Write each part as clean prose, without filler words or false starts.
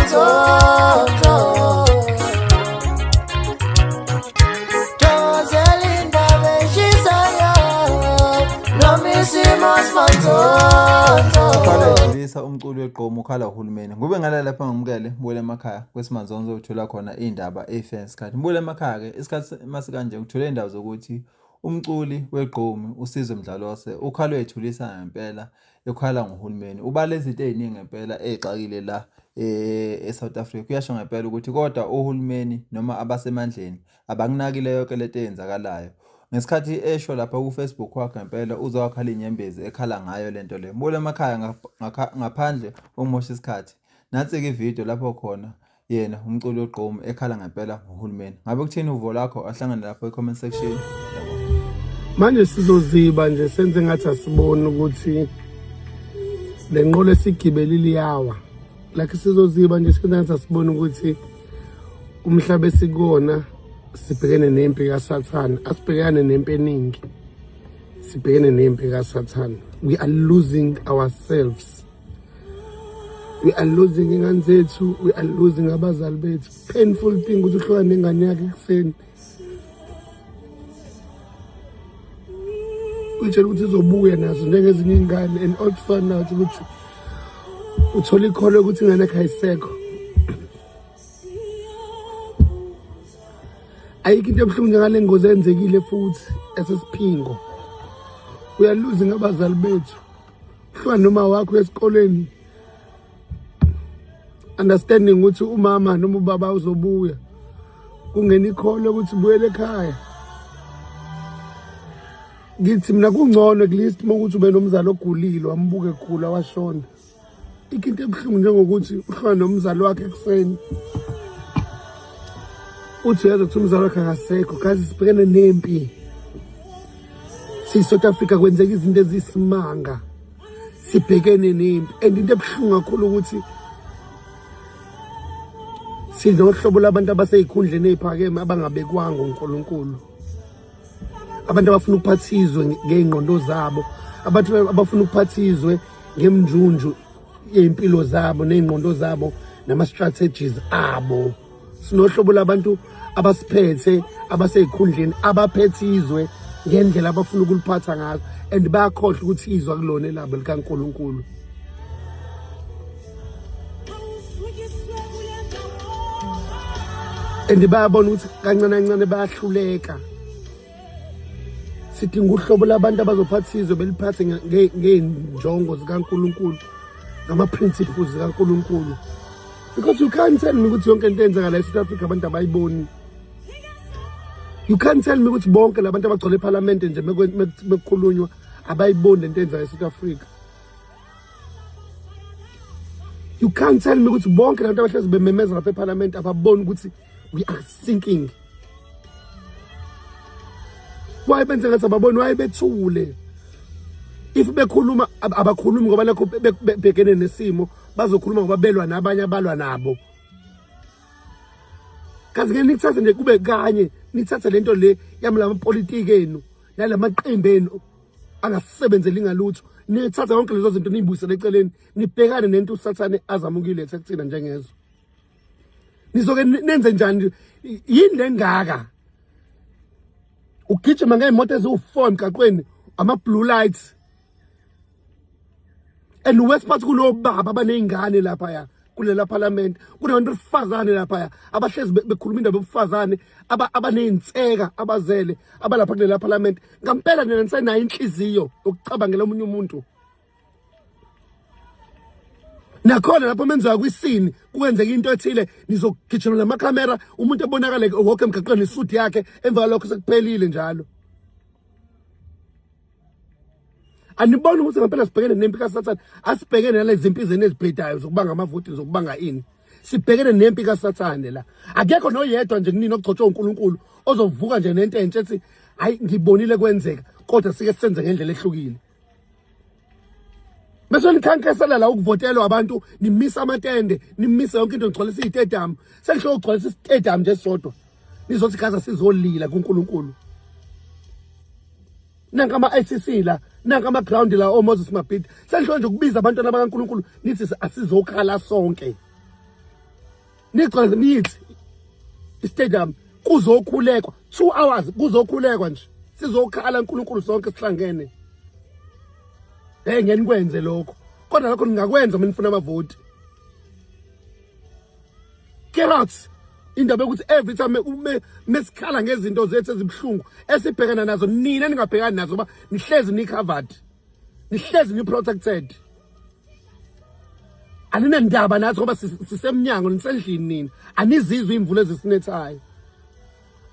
manzozo Joselinda beshisayo Nomisimus manzozo Ukhala umculo weqomo ukhala uhulumeni. Ngube ngala lapha ngimukele Mbule emakhaya kwesimanzonzo uthola khona indaba efence isikhathi. Mbule emakhaya ke isikhathi masikanje uthola indawo zokuthi umculi weqomo uSizwe Mdlalose ukhalwe ethulisa ngempela ekhala ngohulumeni. Ubale izinto eziningi ngempela exakile la eSouth Africa. Kuyasho ngempela ukuthi kodwa uhulumeni noma abasemandleni abanginakile yonke lento eyenzakalayo. Ngesikhathi esho lapha ku Facebook wakhe ngempela uzowakhala inyembezi ekhala ngayo lento le. Mbule emakhaya ngaphandle umosha isikhathi. Nansi ke video lapho khona yena umculi weqomo ekhala ngempela ngohulumeni. Ngabe kuthini uvo lakho ahlangana lapha e-comment section? Manje sizoziba nje senze ngathi asibone ukuthi lenqolo esigibelile iyawa. Like sizoziba nje senze ngathi asibone ukuthi umhlaba esikona sibhekene nempi kaSathane, asibhekane nempi eningi. Sibhekene nempi kaSathane. We are losing ourselves. We are losing ingane zethu, we are losing abazali bethu. Painful thing ukuthi uhlukane nengane yakhe ekuseni. Utshela ukuthi uzobuya nazo njengezinye ingane and all fun now ukuthi uthola ikholo ukuthi ingane yakhe ayisekho. Ayikho into ebuhlungu njengale ngozi enzekile futhi esesiphingo. We are losing abazali bethu. Hlwa noma wakho esikoleni. Understanding ukuthi umama noma ubaba uzobuya. Kungena ikholo ukuthi buyele ekhaya. Ngithi mina kungcono at least ukuthi ube nomzali ogulile wambuke egula washona. Ikinto ebuhlungu njengokuthi uhlwa nomzali wakhe ekuseni. Uthi yazi ukuthi umzali wakhe akasekho kazi sibhekene nempi. South Africa kwenzeka izinto ezisimanga. Sibhekene nempi and into ebuhlungu kakhulu ukuthi sinohlobo labantu abaseyikhundleni eziphakeme abangabekwanga uNkulunkulu. Abantu abafuna ukuphathizwe ngeingqondo zabo, abantu abafuna ukuphathizwe ngemnjunju yempilo zabo neingqondo zabo nama strategies abo. Sinohlobo labantu abasiphethe abaseyikhundleni abaphethizwe ngendlela abafuna ukuliphatha ngazo and bayakhohlwa ukuthi izwa kulona labo likaNkulunkulu. And bayabona ukuthi kancane kancane bayahluleka. Sidinga uhlobo labantu abazophathizwe beliphathe ngeenjongo zikaNkulunkulu ngama principles zikaNkulunkulu. Because you can't tell me ukuthi yonke into eyenzakala eSouth Africa abantu abayiboni. You can't tell me ukuthi bonke labantu abagcwele eParliament nje bekukhulunywa abayiboni into eyenzakala eSouth Africa. You can't tell me ukuthi bonke labantu abahlezi bememeza lapha eParliament ababoni ukuthi we are sinking. Why benze ngathi ababoni why bethule? If bekhuluma abakhulumi ngoba lakho bebhekene nesimo bazokhuluma ngoba belwa nabanye abalwa nabo. Kazi ke nithathe nje kube kanye nithathe lento le yamla politiki enu nalamaqembu enu angasebenzeli ngalutho nithatha yonke lezo zinto nibuyisele eceleni nibhekane nento uSathane azamukile ekuthina njengezo. Nizoke nenze njani yini lengaka? Ugijima ngeemoto eziwu4 emgaqweni ama blue lights. And wesiphathi kulo baba abanezingane lapha ya kulela parliament kunabantu besifazane lapha ya abahlezi bekhuluma indaba yobufazane abanezinseka abazele abalapha kulela parliament. Ngempela nina nisenayo inhliziyo ukucabangela omunye umuntu. Nakhona lapho menziwa kwisini kuwenzeka into ethile nizogijima lamakhamera umuntu ebonakala wonke emgaqweni isuthi yakhe emva lokho sekuphelile njalo. Anibona ukuthi ngempela sibhekene nempi kaSathane, asibhekene nalezi zimpizeni ezibhedayo zokubanga amavoti zokubanga ini. Sibhekene nempi kaSathane la. Akekho noyedwa nje kunini okugcotshwa uNkulunkulu ozovuka nje nento entshe ethi hayi ngibonile kwenzeka kodwa sike senze ngendlela ehlukile. Bese nikhankasela la ukuvotelwa abantu nimisa amatende nimisa yonke into ngigcwalisa izitedium sengihlo ukugcwalisa isitedium nje sodwa nizothi gaza sizolila kuNkulunkulu. Nanka ama-ICC la nanka ama-ground la oMoses Mabhida sengihlo nje ukubiza abantwana bakaNkulunkulu nithi asizokhala sonke. Nigcwele nithi istadium kuzokhulekwa 2 hours kuzokhulekwa nje. Sizokhala uNkulunkulu sonke sihlangene. Ngeke nikwenze lokho. Kodwa lokho ningakwenza mina ngifuna amavoti. Get out. Indaba ukuthi every time mesikhala ngezinto zethu ezibhlungu esibhekana nazo nina ningabhekani nazo ba nihlezi ni covered. Nihlezi ni protected. Anina ndaba nathi ngoba sisemnyango nisendlini nini. Anizizwe imvula ezisinethayo.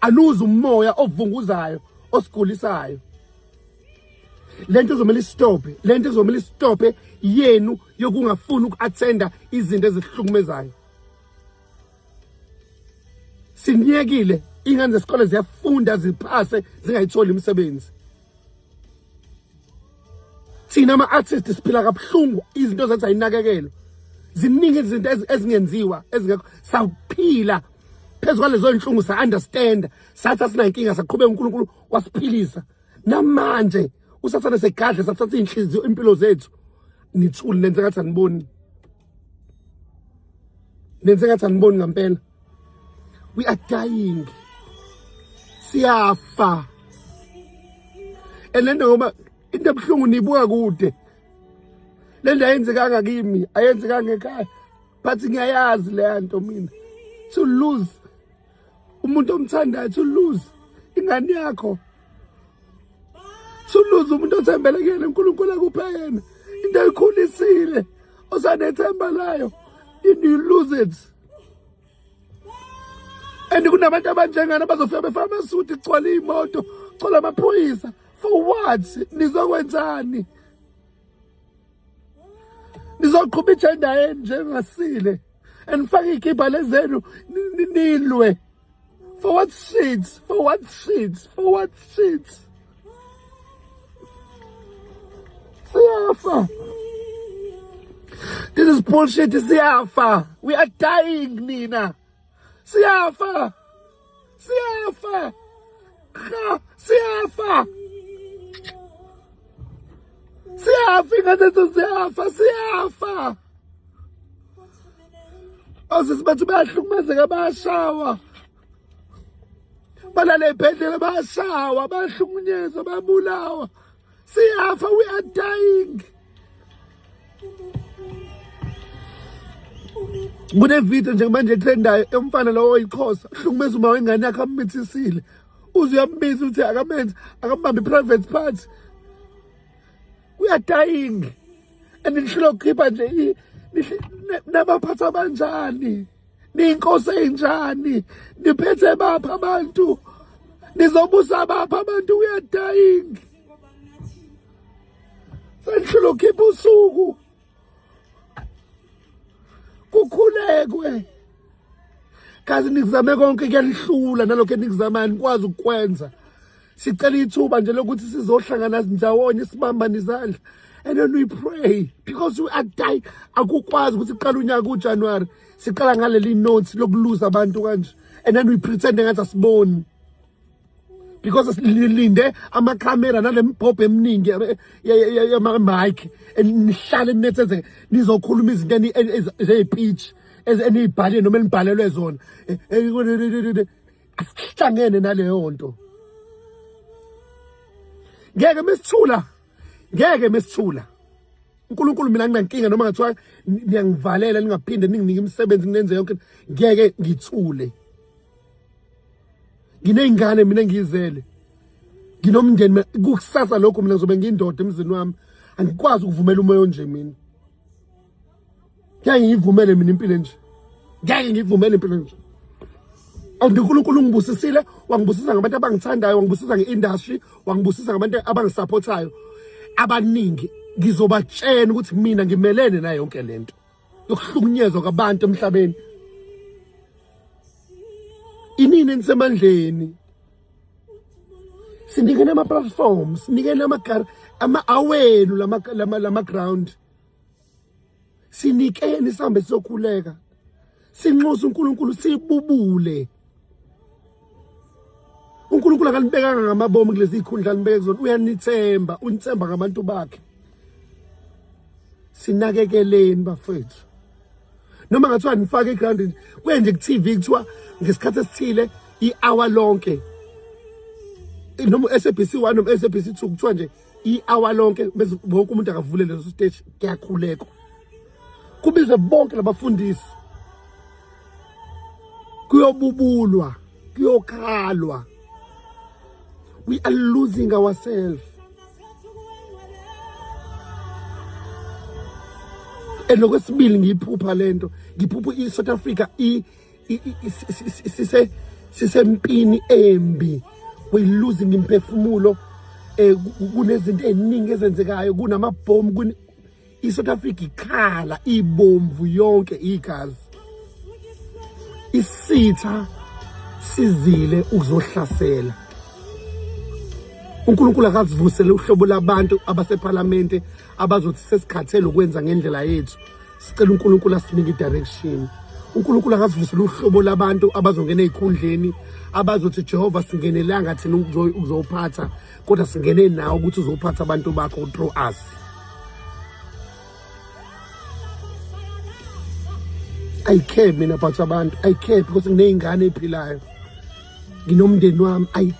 Anuza umoya ovunguzayo osigulisayo. Lento izomela istophe, lento izomela istophe yenu yokungafuni ukuattenda izinto ezihlukumezayo. Siniyekile ingane zesikole ziyafunda ziphase zingayitholi imisebenzi. Thina ama-artists siphila kabuhlungu izinto zethu ayinakekelo. Ziningi izinto ezingenziwa ezingekho saphila phezu kwalezo inhlungu sa-understand sathi asinankinga saqhubeka uNkulunkulu wasiphilisa. Namanje usathane segadle sathatha inhliziyo impilo zethu nithule nenze ngathi aniboni. Nenze ngathi aniboni ngempela. We are dying. Siyafa. Elendo ngoba into ebuhlungu nibuka kude. Lento ayenzekanga kimi, ayenzekanga ekhaya. But ngiyayazi le nto mina. To lose umuntu omthandayo, to lose ingane yakho. To lose umuntu othembele kuyena uNkulunkulu akuphe yena. Into ayikhulisile osanethemba layo. You lose it. And kunabantu abanjengana bazofika befaka amasuti kugcwala imoto, kugcwala amaphoyisa. For what? Nizokwenzani? Nizoqhubha ijenda yenu njengasile. And faka ikhipha lezenu nilwe. For what shit? For what shit? For what shit? Siyafa. This is bullshit. Siyafa. We are dying, Nina. Siyafa. Siyafa. Siyafa. Siyafa. Ingazethu siyafa. Siyafa. Osisi bethu bayahlukumezeka bayashawa. Balale ebhedlela bayashawa, bayahlukunyezwa, bayabulawa. Siyafa. We are dying. Kunevidiyo nje manje etrendayo emfana lo oyikhosa hlukumeza uma wengane yakhe ammithisile uze uyambiza uthi akamenze akambambe private parts. We are dying. And nishilo khipha nje nabaphatha banjani, niyinkosi enjani, niphethe bapha abantu, nizobusa bapha abantu. We are dying. Sanishilo khipha usuku kukhulekwe. Kazi nikuzame konke kuyalihlula nalokho enikuzamani nikwazi ukwenza. Sicela ithuba nje lokuthi sizohlangana ndawonye sibambane izandla. And then we pray because we are dying. Akukwazi ukuthi iqala unyaka uJanuary siqala ngaleli notes lokuluza abantu kanje. And then we pretend ngathi asiboni. Because silinde amakhamera nalemphopho eminingi yama-mic nihlale ninethezeke nizokhuluma izinto ezeyipitch eniyibhale noma enibhalelwe zona. Asihlangene naleyo nto. Ngeke mesithula. uNkulunkulu mina nginankinga noma ngathiwa niyangivalela ningaphinde ninginike imisebenzi ninenze yonke. Ngeke ngithule. Ngineyingane mina ngizele. Nginomndeni kusasa lokho mina ngizobe ngiyindoda emzini wami. Angikwazi ukuvumela umoya onje mina. Ngeke ngivumele mina impilo nje. Ngeke ngivumele impilo nje. uNkulunkulu ungibusisile, wangibusisa ngabantu abangithandayo, wangibusisa ngeindustry, wangibusisa ngabantu abangisupportayo abaningi. Ngizobatshena ukuthi mina ngimelene nayo yonke lento yokuhlukunyezwa kwabantu emhlabeni. Inini nisemandleni. Sinikene ama-platforms, sinikene ama-awelu lama-ground. Sinikene sihambe sizokhuleka. Sinxusa uNkulunkulu sibubule. uNkulunkulu akanibekanga ngamabomu kulezi ikhundla anibeke kuzona. Uyanithemba, unithemba ngabantu bakhe. Sinakekeleni bafethu. noma ngathiwa nifake eground kwenje ku TV kuthiwa ngesikhathi esithile i-hour lonke noma SABC 1 noma SABC 2 kuthiwa nje i-hour lonke bese wonke umuntu akavule leso stage kuyakhulekwa kubizwe bonke labafundisi kuyobubulwa kuyokhalwa. We are losing ourselves. And lokwesibili ngiyiphupha lento ngiphupha iSouth Africa sisempini embi. We losing imphefumulo kunezinto eziningi ezenzekayo kunamabhomu iSouth Africa ikhala ibomvu yonke igazi isitha sizile ukuzohlasela. uNkulunkulu akazivusele uhlobo labantu abaseParliament abazothi sesikhathele ukwenza ngendlela yethu. Sicela uNkulunkulu asinike direction. uNkulunkulu akazivusele uhlobo labantu abazongena ezikhundleni abazothi Jehova singenelanga thina ukuzophatha kodwa singene nawe ukuthi uzophatha abantu bakho through us. I care mina about abantu. I care because ngineyingane ephilayo. Nginomndeni wami. I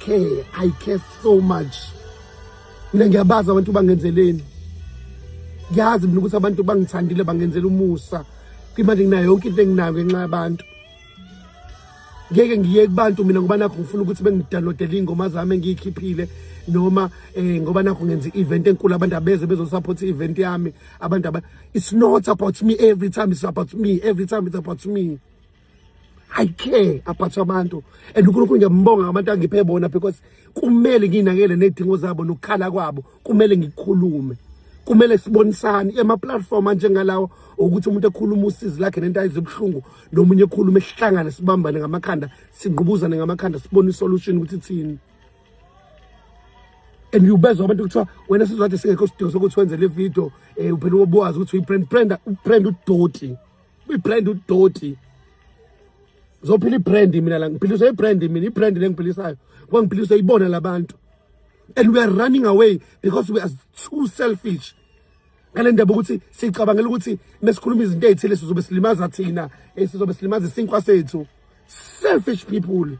care so much. Mina ngiyabaza abantu bangenzeleni. Ngiyazi mina ukuthi abantu bangithandile bangenzela umusa. Imali nginayo yonke into enginayo ngenxa yabantu. Ngeke ngiye kubantu mina ngoba nakho ngifuna ukuthi bengidownloadele ingoma zami engiyikhiphile noma ngoba nakho ngenza event enkulu abantu abeze bezosupport event yami abantu it's not about me every time, it's about me every time, it's about me. I care about abantu and uNkulunkulu ngiyambonga abantu angiphe bona because kumele nginakele nezidingo zabo nokukhala kwabo kumele ngikhulume kumele sibonisane ema platform njengalawo ukuthi umuntu ekhuluma usizi lakhe nento ayizibhlungu nomunye ekhuluma esihlangana sibambane ngamakhanda sinqubuzane ngamakhanda sibone isolution ukuthi ithini. And ubezwa abantu kuthiwa wena sizothi singekho sidingo sokuthi wenze le video uphela ubowazi ukuthi uyibrand udoti uyibrand udoti zophila ibrand mina la ngiphilisa ibrand mina ibrand lengiphilisayo kwangiphilisa ibona labantu. And we are running away because we are too selfish. Ngale ndaba ukuthi sicabangela ukuthi mesikhuluma izinto ezithile sizobe silimaza thina sizobe silimaza isinkwa sethu. Selfish people.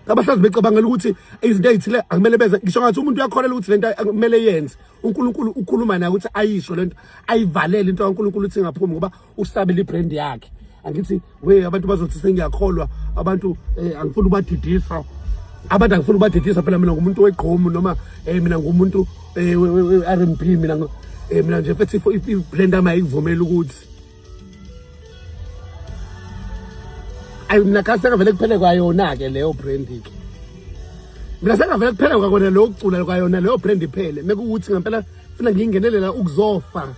Abahlazi becabangela ukuthi izinto ezithile akumele beze ngisho ngathi umuntu uyakholela ukuthi lento akumele yenze. uNkulunkulu ukhuluma naye ukuthi ayisho lento ayivalele into kaNkulunkulu ukuthi ingaphumi ngoba usabela ibrand yakhe. Angithi we abantu bazothi sengiyakholwa abantu angifuni ubadidisa. Abantu angifuna ubadidisa phela mina ngumuntu weqhomo noma mina ngumuntu we-R&B mina nje futhi ibrand yami ayivumela ukuthi mina kasengavele kuphele kwayona ke leyo brand ke mina sengavele kuphele kwakona lo kucula kwayona leyo brand iphele mekuthi ngempela funa ngingenelela ukuzofa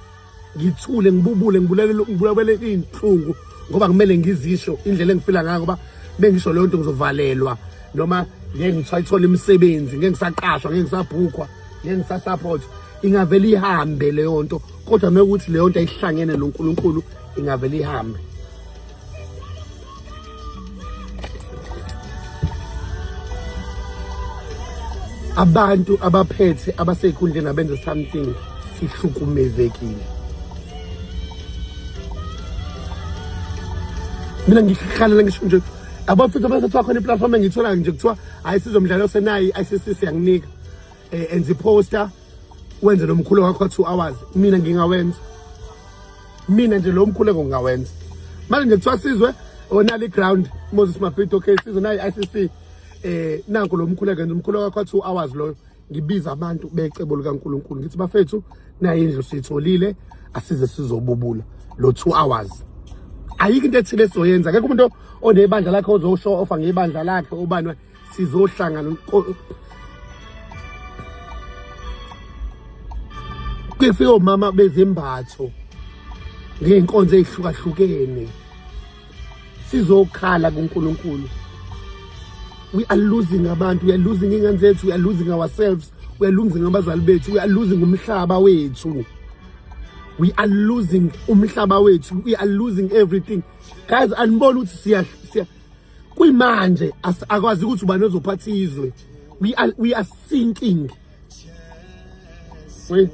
ngithule ngibubule ngibulele inhlungu ngoba kumele ngizisho indlela engifila ngayo ngoba bengisho leyo nto ngizovalelwa noma ngeke ngithole imisebenzi ngeke ngisaqashwa ngeke ngisabhukwa ngeke ngisasupport ingavele ihambe leyo nto kodwa mekuthi leyo nto ayihlangene noNkulunkulu ingavele ihambe. Abantu abaphethe abasekhundleni abenza something sihlukumezekile. Mina ngikhalela ngisho nje abafisa basathiwa khona iplatform engithola nje kuthiwa hayi sizomdlalo senayi ICC siyanginika enza iposter wenze lo mkhulo wakho 2 hours mina ngingawenza mina nje lo mkhuleko ngingawenza manje nje kuthiwa sizwe onali ground Moses Mapito okay sizwe nayi ICC nanku lo mkhuleko nje umkhulo wakho 2 hours lo ngibiza abantu becebo likaNkulunkulu ngithi bafethu nayi indlu sitholile asize sizobubula lo 2 hours. Ayikho into ethile sizoyenza akekho umuntu onebandla lakhe ozoshow off ngebandla lakhe ubani sizohlangana kufike omama bezembatho ngeenkonzo ezihlukahlukene sizokhala kuNkulunkulu. We are losing abantu, we are losing ingane zethu, we are losing ourselves, we are losing abazali bethu, we are losing umhlaba wethu. We are losing umhlaba wethu, we are losing everything. Guys, anibona ukuthi siya kuyimanje akwazi ukuthi ubani ozophatha izwe. We are sinking. Wait,